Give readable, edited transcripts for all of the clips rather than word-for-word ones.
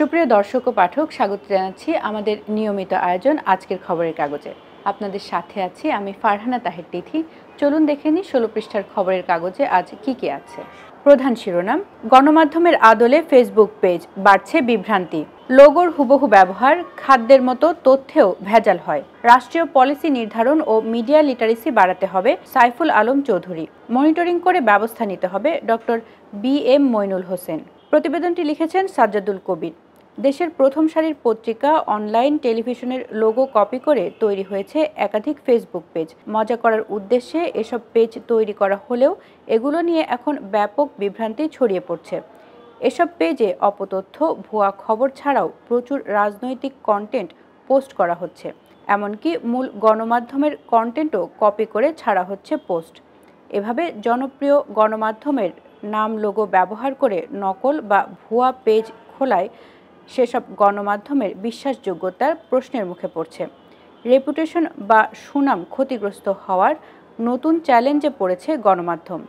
সুপ্রিয় দর্শক ও পাঠক, স্বাগত জানাচ্ছি আমাদের নিয়মিত আয়োজন আজকের খবরের কাগজে। আপনাদের সাথে আছি আমি ফারহানা তাহের তিথি। চলুন দেখে নিই 16 পৃষ্ঠার খবরের কাগজে আজ কি কি আছে। প্রধান শিরোনাম: গণমাধ্যমের আদলে ফেসবুক পেজ, বাড়ছে বিভ্রান্তি। লোগোর হুবহু ব্যবহার, খাদ্যের মতো তথ্যেও ভেজাল হয়। রাষ্ট্রীয় পলিসি নির্ধারণ ও মিডিয়া লিটারেসি বাড়াতে হবে সাইফুল আলম চৌধুরী। মনিটরিং করে ব্যবস্থা নিতে হবে ডক্টর বি.এম. মইনুল হোসেন। প্রতিবেদনটি লিখেছেন সাজ্জাদুল কবির। দেশের প্রথম সারির পত্রিকা, অনলাইন, টেলিভিশনের লোগো কপি করে তৈরি হয়েছে একাধিক ফেসবুক পেজ। মজা করার উদ্দেশ্যে এসব পেজ তৈরি করা হলেও এগুলো নিয়ে এখন ব্যাপক বিভ্রান্তি ছড়িয়ে পড়ছে। এসব পেজে অপতথ্য, ভুয়া খবর ছাড়াও প্রচুর রাজনৈতিক কন্টেন্ট পোস্ট করা হচ্ছে। এমনকি মূল গণমাধ্যমের কন্টেন্টও কপি করে ছাড়া হচ্ছে পোস্ট। এভাবে জনপ্রিয় গণমাধ্যমের নাম, লোগো ব্যবহার করে নকল বা ভুয়া পেজ খোলায় সেসব গণমাধ্যমের বিশ্বাসযোগ্যতার প্রশ্নের মুখে পড়ছে। রেপুটেশন বা সুনাম ক্ষতিগ্রস্ত হওয়ার নতুন চ্যালেঞ্জে পড়েছে গণমাধ্যম।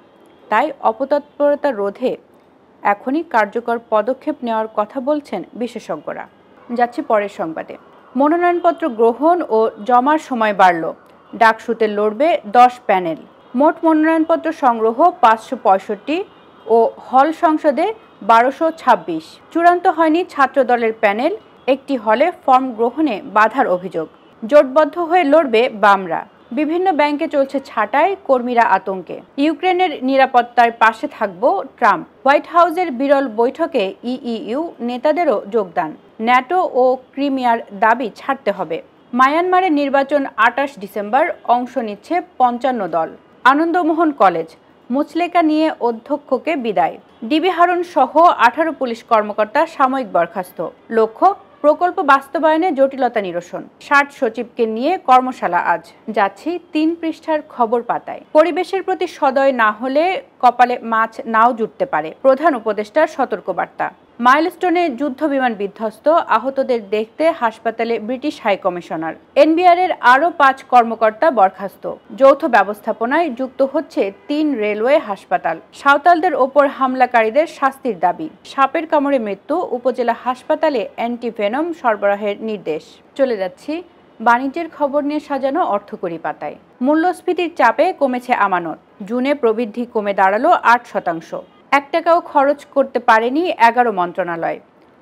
তাই অপতৎপরতা রোধে এখনই কার্যকর পদক্ষেপ নেওয়ার কথা বলছেন বিশেষজ্ঞরা। যাচ্ছি পরের সংবাদে। মনোনয়নপত্র গ্রহণ ও জমার সময় বাড়ল। ডাকসুতে লড়বে 10 প্যানেল। মোট মনোনয়নপত্র সংগ্রহ 565 ও হল সংসদে 1226। চূড়ান্ত হয়নি ছাত্রদলের প্যানেল। একটি হলে ফর্ম গ্রহণে বাধার অভিযোগ। জোটবদ্ধ হয়ে লড়বে বামরা। বিভিন্ন ব্যাংকে চলছে ছাঁটাই, কর্মীরা আতঙ্কে। ইউক্রেনের নিরাপত্তার পাশে থাকব ট্রাম্প। হোয়াইট হাউসের বিরল বৈঠকে ইইউ নেতাদেরও যোগদান। ন্যাটো ও ক্রিমিয়ার দাবি ছাড়তে হবে। মায়ানমারের নির্বাচন 28 ডিসেম্বর। অংশ নিচ্ছে 55 দল। আনন্দমোহন কলেজ, মুচলেকা নিয়ে অধ্যক্ষকে বিদায়। ডিবি হারুন সহ 18 পুলিশ কর্মকর্তা সাময়িক বরখাস্ত। লক্ষ্য প্রকল্প বাস্তবায়নে জটিলতা নিরসন। 60 সচিবকে নিয়ে কর্মশালা আজ। যাচ্ছি 3 পৃষ্ঠার খবর পাতায়। পরিবেশের প্রতি সদয় না হলে কপালে মাছ নাও জুটতে পারে, প্রধান উপদেষ্টার সতর্কবার্তা। মাইলস্টোনে যুদ্ধবিমান বিধ্বস্ত, আহতদের দেখতে হাসপাতালে ব্রিটিশ হাইকমিশনার। এনবিআরের আরও 5 কর্মকর্তা বরখাস্ত। যৌথ ব্যবস্থাপনায় যুক্ত হচ্ছে 3 রেলওয়ে হাসপাতাল। সাঁওতালদের ওপর হামলাকারীদের শাস্তির দাবি। সাপের কামড়ে মৃত্যু, উপজেলা হাসপাতালে অ্যান্টিভেনম সরবরাহের নির্দেশ। চলে যাচ্ছি বাণিজ্যের খবর নিয়ে সাজানো অর্থকড়ি পাতায়। মূল্যস্ফীতির চাপে কমেছে আমানত। জুনে প্রবৃদ্ধি কমে দাঁড়ালো 8%। 1 টাকাও খরচ করতে পারেনি 11 মন্ত্রণালয়।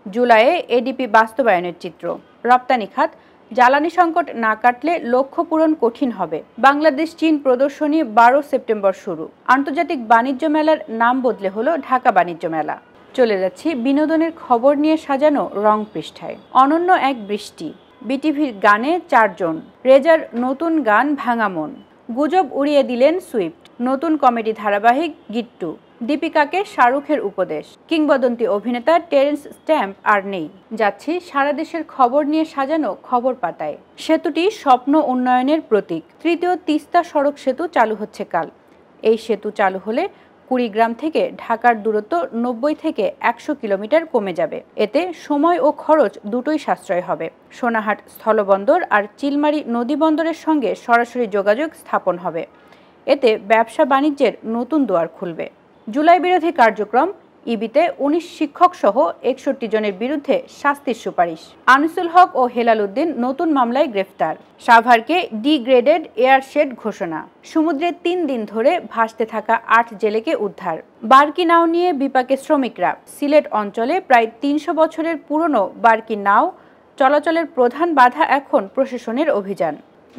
জুলাইয়ে এডিপি বাস্তবায়নের চিত্র। রপ্তানি খাত, জ্বালানি সংকট না কাটলে লক্ষ্য পূরণ কঠিন হবে। বাংলাদেশ চীন প্রদর্শনী 12 সেপ্টেম্বর শুরু। আন্তর্জাতিক বাণিজ্য মেলার নাম বদলে হলো ঢাকা বাণিজ্য মেলা। চলে যাচ্ছি বিনোদনের খবর নিয়ে সাজানো রং পৃষ্ঠায়। অনন্য এক বৃষ্টি। বিটিভির গানে 4 জন। রেজার নতুন গান ভাঙা মন। গুজব উড়িয়ে দিলেন সুইফট। নতুন কমেডি ধারাবাহিক গিট্টু। দীপিকাকে শাহরুখের উপদেশ। কিংবদন্তি অভিনেতা টেরেন্স স্ট্যাম্প আর নেই। যাচ্ছি সারা দেশের খবর নিয়ে সাজানো খবর পাতায়। সেতুটি স্বপ্ন উন্নয়নের প্রতীক। তৃতীয় তিস্তা সড়ক সেতু চালু হচ্ছে কাল। এই সেতু চালু হলে কুড়িগ্রাম থেকে ঢাকার দূরত্ব 90 থেকে 100 কিলোমিটার কমে যাবে। এতে সময় ও খরচ দুটোই সাশ্রয় হবে। সোনাহাট স্থলবন্দর আর চিলমারী নদীবন্দরের সঙ্গে সরাসরি যোগাযোগ স্থাপন হবে। এতে ব্যবসা বাণিজ্যের নতুন দুয়ার খুলবে। জুলাই বিরোধী কার্যক্রম, ইবিতে 19 শিক্ষক সহ 61 জনের বিরুদ্ধে শাস্তির সুপারিশ। আনিসুল হক ও হেলাল উদ্দিন নতুন মামলায় গ্রেফতার। সাভারকে ডিগ্রেডেড এয়ারশেড ঘোষণা। সমুদ্রে 3 দিন ধরে ভাসতে থাকা 8 জেলেকে উদ্ধার। বার্কি নাও নিয়ে বিপাকে শ্রমিকরা। সিলেট অঞ্চলে প্রায় 300 বছরের পুরনো বার্কি নাও চলাচলের প্রধান বাধা এখন প্রশাসনের অভিযান।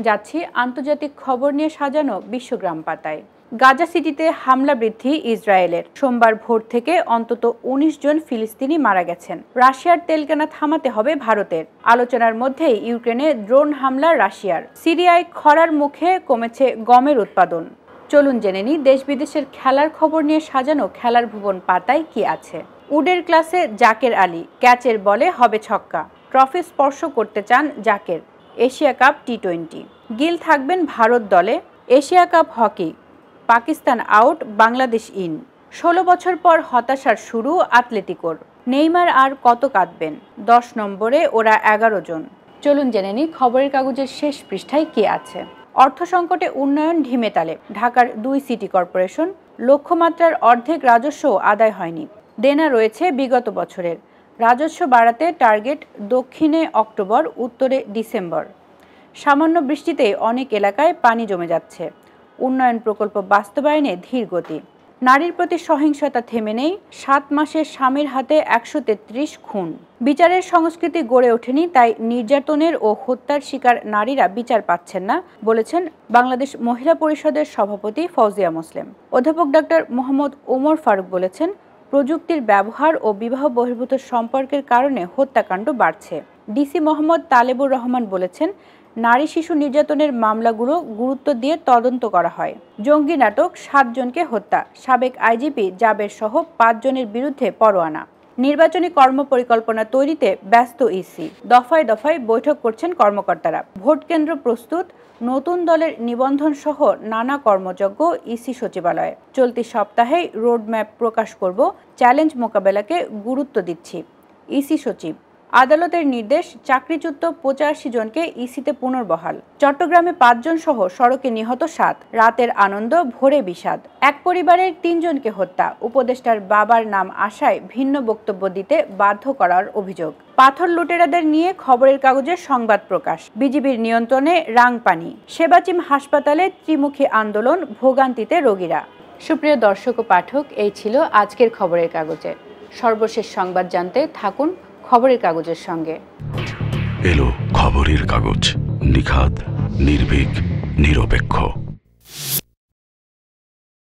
যাচ্ছি আন্তর্জাতিক খবর নিয়ে সাজানো বিশ্বগ্রাম পাতায়। গাজা সিটিতে হামলা বৃদ্ধি ইসরায়েলের। সোমবার ভোর থেকে অন্তত 19 জন ফিলিস্তিনি মারা গেছেন। রাশিয়ার তেল কেনা থামাতে হবে ভারতের। আলোচনার মধ্যেই ইউক্রেনে ড্রোন হামলা রাশিয়ার। সিরিয়ায় খরার মুখে কমেছে গমের উৎপাদন। চলুন জেনে নিই দেশ বিদেশের খেলার খবর নিয়ে সাজানো খেলার ভুবন পাতায় কি আছে। উডের ক্লাসে জাকের আলী। ক্যাচের বলে হবে ছক্কা। ট্রফি স্পর্শ করতে চান জাকের। এশিয়া কাপ টি20। গিল থাকবেন ভারত দলে। Asia cup hockey. Pakistan out, Bangladesh in. 16 বছর পর হতাশার শুরু আতলেতিকোর। নেইমার আর কত কাঁদবেন। 10 নম্বরে ওরা 11 জন। চলুন জেনে নিই খবরের কাগজের শেষ পৃষ্ঠায় কি আছে। অর্থ সংকটে উন্নয়ন ঢিমে তালে। ঢাকার 2 সিটি কর্পোরেশন। লক্ষ্যমাত্রার অর্ধেক রাজস্ব আদায় হয়নি। দেনা রয়েছে বিগত বছরের। রাজস্ব বাড়াতে টার্গেট দক্ষিণে অক্টোবর, উত্তরে ডিসেম্বর। সামান্য বৃষ্টিতে অনেক এলাকায় পানি জমে যাচ্ছে। উন্নয়ন প্রকল্প বাস্তবায়নে ধীর গতি। নারীর প্রতি সহিংসতা থেমে নেই, 7 মাসে স্বামীর হাতে 133 খুন। বিচারের সংস্কৃতি গড়ে ওঠেনি, তাই নির্যাতনের ও হত্যার শিকার নারীরা বিচার পাচ্ছেন না, বলেছেন বাংলাদেশ মহিলা পরিষদের সভাপতি ফৌজিয়া মুসলিম। অধ্যাপক ডক্টর মোহাম্মদ ওমর ফারুক বলেছেন, প্রযুক্তির ব্যবহার ও বিবাহ বহির্ভূত সম্পর্কের কারণে হত্যাকাণ্ড বাড়ছে। ডিসি মোহাম্মদ তালেবুর রহমান বলেছেন, নারী শিশু নির্যাতনের মামলাগুলো গুরুত্ব দিয়ে তদন্ত করা হয়। জঙ্গি নাটক, 7 জনকে হত্যা, সাবেক আইজিপি জাবের সহ 5 জনের বিরুদ্ধে পরোয়ানা। নির্বাচনী কর্মপরিকল্পনা তৈরিতে ব্যস্ত ইসি, দফায় দফায় বৈঠক করছেন কর্মকর্তারা। ভোট কেন্দ্র প্রস্তুত, নতুন দলের নিবন্ধন সহ নানা কর্মযজ্ঞ ইসি সচিবালয়ে। চলতি সপ্তাহেই রোডম্যাপ প্রকাশ করব, চ্যালেঞ্জ মোকাবেলাকে গুরুত্ব দিচ্ছি। ইসি সচিব, আদালতের নির্দেশ, চাকরিচ্যুত 85 জনকে ইসিতে পুনর্বহাল। চট্টগ্রামে 5 জন সহ সড়কে নিহত 7, রাতের আনন্দ, ভোরে বিষাদ। এক পরিবারের 3 জনকে হত্যা, উপদেষ্টার বাবার নাম আশায় ভিন্ন বক্তব্য দিতে বাধ্য করার অভিযোগ। পাথর লুটেরাদের নিয়ে খবরের কাগজের সংবাদ প্রকাশ, বিজিবির নিয়ন্ত্রণে রাংপানি। সেবাচিম হাসপাতালে ত্রিমুখী আন্দোলন, ভোগান্তিতে রোগীরা। সুপ্রিয় দর্শক ও পাঠক, এই ছিল আজকের খবরের কাগজে। সর্বশেষ সংবাদ জানতে থাকুন খবরের কাগজের সঙ্গে। এলো খবরের কাগজ, নিখাত, নির্ভীক, নিরপেক্ষ।